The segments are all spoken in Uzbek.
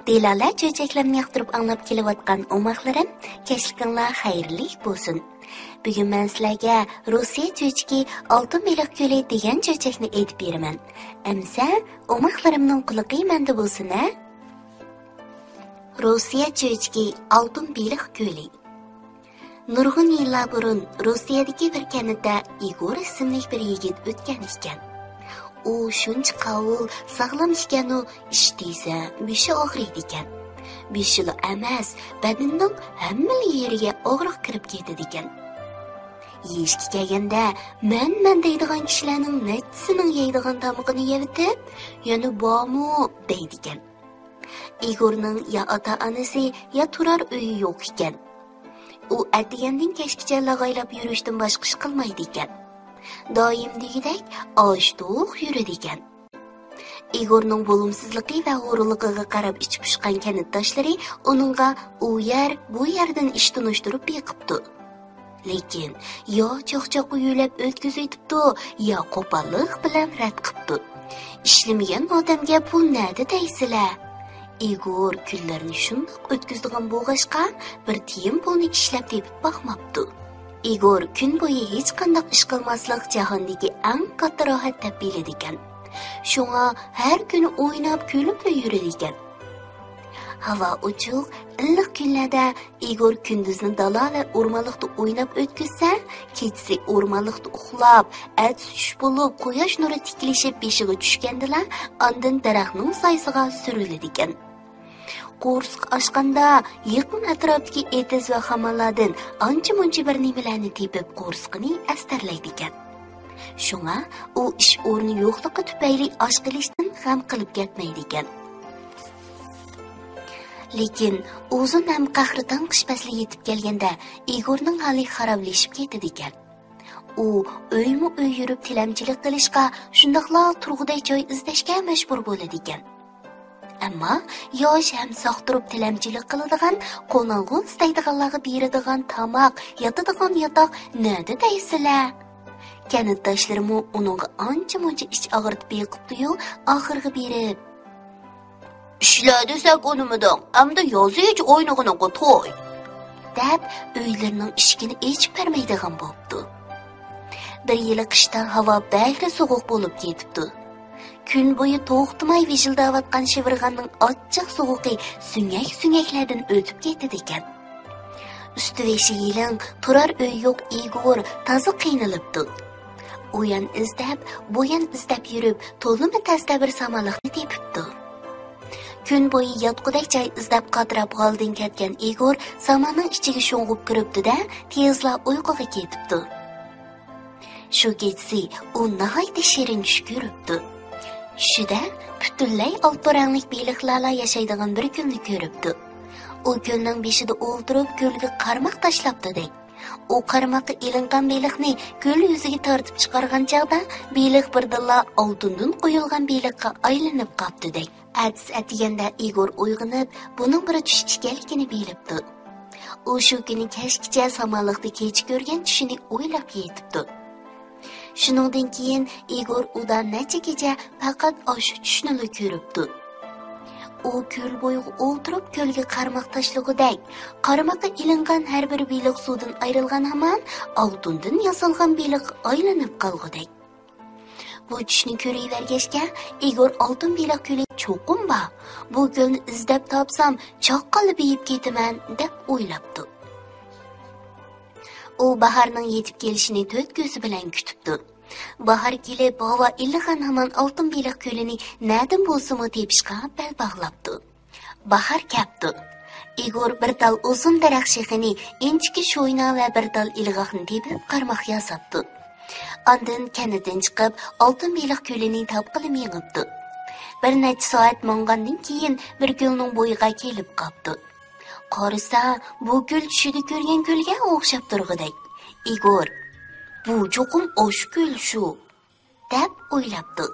Dilalar çöçeklerini yaqtırıp anlap kelyapotgan omoqlarim, kechlikinglar xayrli bo'lsin. Bugun men sizlarga Rossiya cho'chki Oltin beliq ko'li degan cho'chakni aytib beraman. Amsa, omoqlarimning quliqi menda bo'lsin, a? Rossiya cho'chki Oltin beliq ko'li. Nurg'un yillar burun Rossiyadagi bir kanitda Igor ismli bir yigit o'tgan ekan. U shuncha qavul sog'lom ekan-u, ish desa, beshi og'riydi ekan. Beshili emas, badanining hamma yeriga og'riq kirib ketadi ekan. Yeyishga kelganda, men deydigan kishilarning nechtisining yeydigan tamog'ini yeyitib, yana bormi deydi ekan. Igorning ya ota-onasi, ya turar uyi yo'q ekan. U atdigandan kechgacha lag'aylab yurishdan boshqa ish qilmaydi ekan. Doim degidek osh-to'q yuradi ekan. Igorning bo'lumsizligi va g'ururligiga qarab ichib pishgan kanitdoshlari uningga u yer, bu yerdan ish tunishtirib beqibdi. Lekin yo cho'qchoq uyulab o'tkazibdi, yo qo'pollik bilan rad qilibdi. Ishlamagan odamga pul nada deysizlar? Igor kunlarini shundoq o'tkazdigan bo'g'ashqa bir tiyim pulni ishlab tepib boqmabdi. Igor kun bo'yi hech qanday ish qilmaslik jahondagi eng katta rohat deb biladi ekan. Shunga har kuni o'ynab kulib yuradi ekan. Havo ochiq, iliq kunlarda Igor kunduzni dala va o'rmonlikda o'ynab o'tkazsa, kechasi o'rmonlikda uxlab, at tush bo'lib, quyosh nuri tikilishib beshiga tushgandilar, ondan daraxtning soyasiga suriladi ekan. Kursk oshganda yaqin atrofdagi etiz va xamallardan ancha-muncha bir nimalarni tepib Kurskni astarlaydi ekan. Shunga u ish o'rni yo'qligi tufayli osh qilishdan ham qilib ketmaydi ekan. Lekin uzun ham qahriton qish fasli yetib kelganda Igorning holi xaroblashib ketadi ekan. U uyma-uy yurib tilamchilik qilishga, shundoqla turg'uday joy izlashga majbur bo'ladi ekan. Ammo yosh ham soqtirib tilamchilik qiladigan, qo'nalg'u istaydiganlarga beradigan tomoq, yotadigan yotoq nada deysizlar? Kanitdoshlarim uningga ancha-muncha ich og'ritib beqibdi-yu, oxirgi berib "Ishla desak unimidan, hamda yozich o'ynag'ini qo'y" deb uylarining eshigini ochib bermaydigan bo'libdi. Bir yil qishdan havo bag'ri sovuq bo'lib ketibdi. Kun bo'yi to'xtamay vijildayotgan shivirg'anning ochiq sovuqi sungak-sungaklardan o'tib ketdi ekan. Usti-beshi yilin turar uy yo'q Igor toza qiynalibdi. U yan izdab, bu yan izdab yurib, to'limi tezda bir samolyotni tepibdi. Kun bo'yi yotqudek joy izdab qatirab g'aldan ketgan Igor samoning ichiga sho'ng'ib kiribdi-da, tezla uyquga ketibdi. Shu kechasi u nihoyatda shirin tush ko'ribdi. Shida butunlay oltoranglik beliqlarla yashaydigan bir kunni ko'ribdi. U ko'lning beshida o'ltirib ko'lga qarmoq tashlabdi-dek. U qarmoqqa ilingan beliqni ko'l yuziga tortib chiqargan chog'da beliq birdilla oltindan qo'yilgan beliqqa aylanib qoldi-dek. Atiganda Igor uyg'onib, buning bir tush ekanligini bilibdi. U shu kuni kechgacha samolyotda kech ko'rgan tushini o'ylab yetibdi. Shuningdan keyin Igor udan necha kecha faqat o'sha tushni ko'ribdi. U ko'l bo'yiga o'ltirib ko'lga qarmoq tashlagudek, qarmoqqa ilingan har bir beliq suvdan ayrilgan hamon oltindan yasalgan beliq aylanib qolgudek. Bu tushni ko'ravergachga Igor oltin beliq ko'li cho'qim bor. Bu ko'lni izlab topsam, choqqalib yeyib ketaman deb o'ylabdi. U baharning yetib kelishini to'rt ko'zi bilan kutibdi. Bahar kelib, havo ilg'an hamon oltin beliq ko'lini nadim bo'lsa-mu tepishga bel bog'labdi. Bahar kelibdi. Igor bir tal uzun daraxt shexini, inchki sho'yna va bir tal ilg'oqni tepib qarmoq yasabdi. Ondan kanidan chiqib, oltin beliq ko'lini topqilib yig'ibdi. Bir necha soat mongandan keyin bir ko'lning bo'yiga kelib qopdi. Qarasa, bu ko'l tushida ko'rgan ko'lga o'xshab turg'idek. Igor, bu cho'qim o'sh ko'l shu, deb o'ylabdi.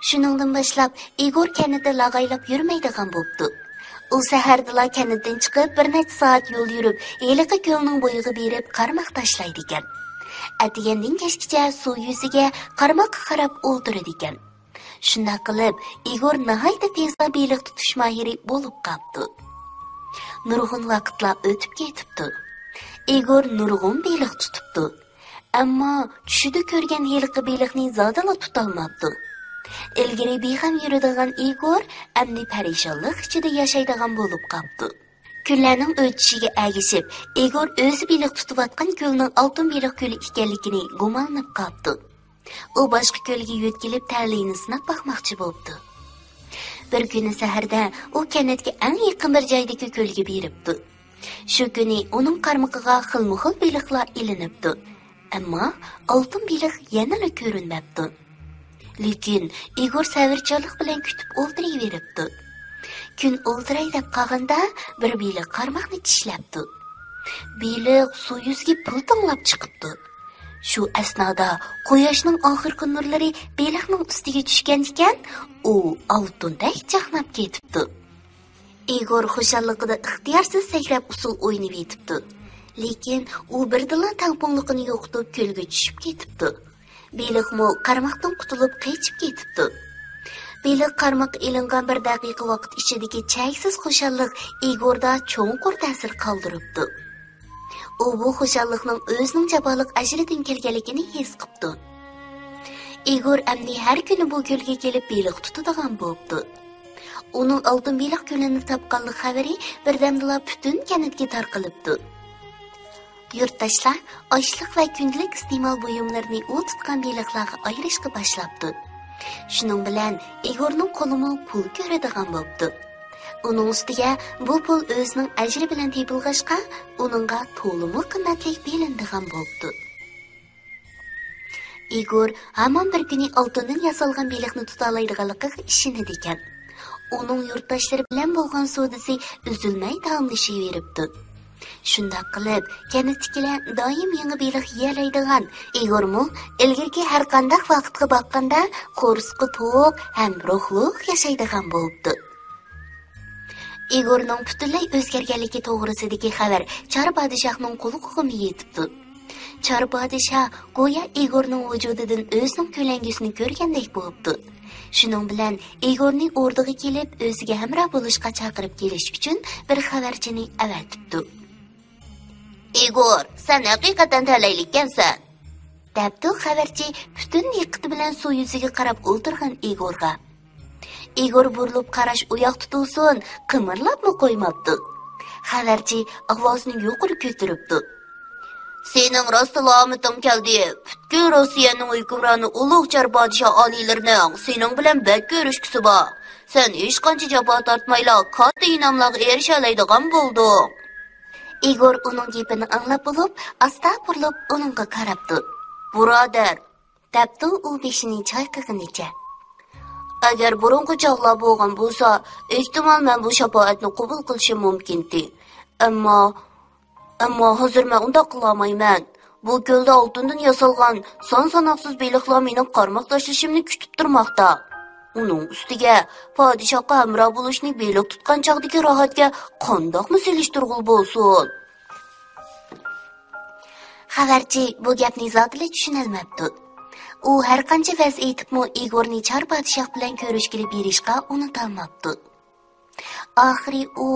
Shuningdan boshlab Igor kanida lag'aylab yurmaydigan bo'ldi. U sahardala kanidan chiqib, bir necha soat yo'l yurib, eliqi ko'lning bo'yiga berib qarmoq tashlaydi ekan. Atigandan kechgacha suv yuziga qarmoqqa qarab o'ltiradi ekan. Shunda qilib, Igor nihoyatda tezda beliq tutish mahiri bo'lib qoldi. Nurg'un vaqtlar o'tib ketibdi. Igor nurg'un beliq tutibdi. Ammo tushida ko'rgan heliqi beliqni zodala tutolmabdi. Ilgari bexam yuradigan Igor amni parishonlik ichida yashaydigan bo'lib qoldi. Kunlarning o'tishiga agishib, Igor o'zi beliq tutayotgan ko'lning oltin beliq ko'li ekanligini gumonlanib qoldi. U boshqa ko'lga yo'tkilib tarliyni sinab boqmoqchi bo'ldi. Bir kuni saharda u kanatga eng yaqin bir joydagi ko'lga beribdi. Shu kuni uning qarmoqiga xilma-xil beliqlar ilinibdi. Ammo oltin beliq yana ko'rinmabdi. Lekin Igor savirchilik bilan kutib o'tiraveribdi. Kun o'ldiray deb qolganda bir beliq qarmoqni tishlabdi. Beliq suv yuziga pultinglab chiqibdi. Shu asnoda quyoshning oxirgi nurlari beliqning ustiga tushgan ekan, u oltindek chaqnab ketibdi. Igor xushalligida ixtiyorsiz sakrab usul o'ynab yetibdi. Lekin u birdan tamponliqini yo'qotib ko'lga tushib ketibdi. Beliqmo qarmoqdan qutulib qochib ketibdi. Beliq qarmoq ilingan bir daqiqa vaqt ichidagi cheksiz xushallik Igorda cho'nqur ta'sir qoldiribdi. U bu xushallikning o'zining jaboliq ajridan kelganligini his qildi. Igor amni har kuni bu ko'lga kelib beliq tutadigan bo'ldi. Uning oltin beliq ko'lini topganlik xabari birdamla butun kanatga tarqalibdi. Yurtdoshlar ochliq va kundalik iste'mol buyumlarini u tutgan beliqlarga ayirishga boshlabdi. Shuning bilan Igorning qo'limi pul ko'radigan bo'ldi. Uning ustiga bu pul o'zining ajri bilan tepilg'ashqa, uningga to'limi qimmatli bilindigan bo'ldi. Igor hamon bir kuni oltindan yasalgan beliqni tuta oladiganligiga ishonadi ekan. Uning yurtdoshlari bilan bo'lgan savdosi uzilmay davomlashaveribdi. Shunday qilib, kanatdagilar doim yangi beliq yeyalaydigan Igormo ilgirki har qanday vaqtga boqqanda qo'rsqi to'q ham ruhliq yashaydigan bo'ldi. Igorning butunlay o'zgarganligi to'g'risidagi xabar Chor podshohning quloqiga yetibdi. Chor podshoh go'yo Igorning vujudidan o'zining ko'langisini ko'rgandek bo'libdi. Shuning bilan Igorning o'rniga kelib, o'ziga hamroh bo'lishga chaqirib kelish uchun bir xabarchini avatibdi. Igor, sen haqiqatan talaylikkansan, debdi xabarchi butun diqqati bilan suv yuziga qarab o'tirgan Igorga. Igor burilib qarash uyoq tutulsin, qimirlabmi qo'ymabdi. Xabarchi ovozini yuqori ko'taribdi. Sening rostalomiting keldi. Butkul Rossiyaning hukmroni ulug' Chor podshoh oliylarining sening bilan bak ko'rishkisi bor. Sen hech qancha jabo tortmayla katta inomlarga erisha oladigan bo'lding. Igor uning gapini anglab bo'lib, asta burilib uningga qarabdi. Birodar, debdi u beshini chayqagunicha. Agar burungi chog'lar bo'lgan bo'lsa, ehtimol men bu shafoatni qabul qilishim mumkin-di. Ammo hozir men unda qila olmayman. Bu ko'lda oltindan yasalgan son-sanoqsiz beliqlar mening qarmoq tashlashimni kutib turmoqda. Uning ustiga podshohga hamroh bo'lishni beliq tutgan chog'dagi rohatga qandoqmi selishtirg'ul bo'lsin. Xabarchi bu gapni zotli tushunolmabdi. U har qancha vaz aytibmi Igorni Chor podshoh bilan ko'rishga berishga unutolmabdi. Oxiri u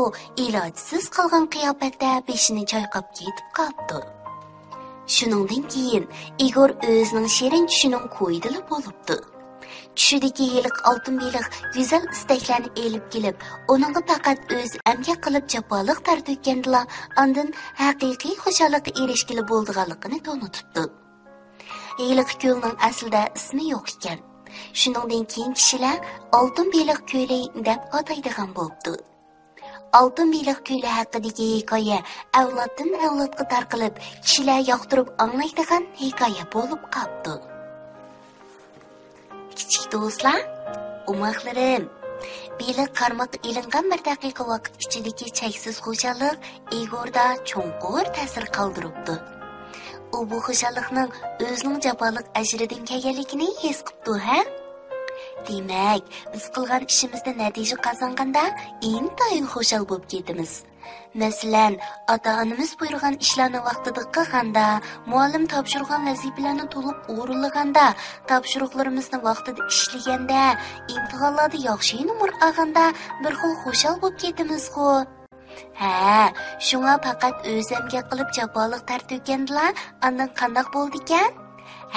ilojsiz qolgan qiyofatda beshini chayqab ketib qoldi. Shuningdan keyin Igor o'zining shirin tushining qo'ydili bo'libdi. Tushidagi yiliq oltin beliq go'zal istaklarni elib kelib, uningga faqat o'z amga qilib jaboliq tartibgandila, ondan haqiqiy xushallikqa erishgili bo'lganligini tanitibdi. Yiliq ko'lning aslida ismi yo'q ekan. Shuningdan keyin kishilar oltin beliq ko'li deb ataydigan bo'ldi. Oltin beliq ko'li haqidagi hikoya avloddan avlodga tarqalib, kishilar yoqtirib anglaydigan hikoya bo'lib qoldi. Kichik do'stlar, umoqlarim, beliq qarmoq ilingan bir daqiqa vaqt ichidagi cheksiz xushallik Igorda cho'nqur ta'sir qoldiribdi. U bu xushallikning o'zining jaboliq ajridan kelganligini his qildi, ha? Demak, biz qilgan ishimizda natija qozonganda intayin xushal bo'lib ketamiz. Masalan, ota-onamiz buyurgan ishlarni vaqtida qilganda, muallim topshirgan vazifalarni to'liq o'rinlaganda, topshiriqlarimizni vaqtida ishlaganda, imtihonlarda yaxshi numr olganda bir xil xushal bo'lib ketamiz-ku. Ha, shunga faqat o'zimga qilib jaboliq tartibgandilar, andan qandoq bo'ldi ekan?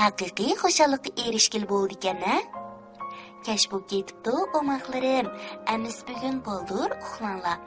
Haqiqiy xushallikqa erishgil bo'ldi ekan-a? Kesh bo'lib ketibdi, o'maqlarim. Amis bugun bo'ldir, uxlanglar.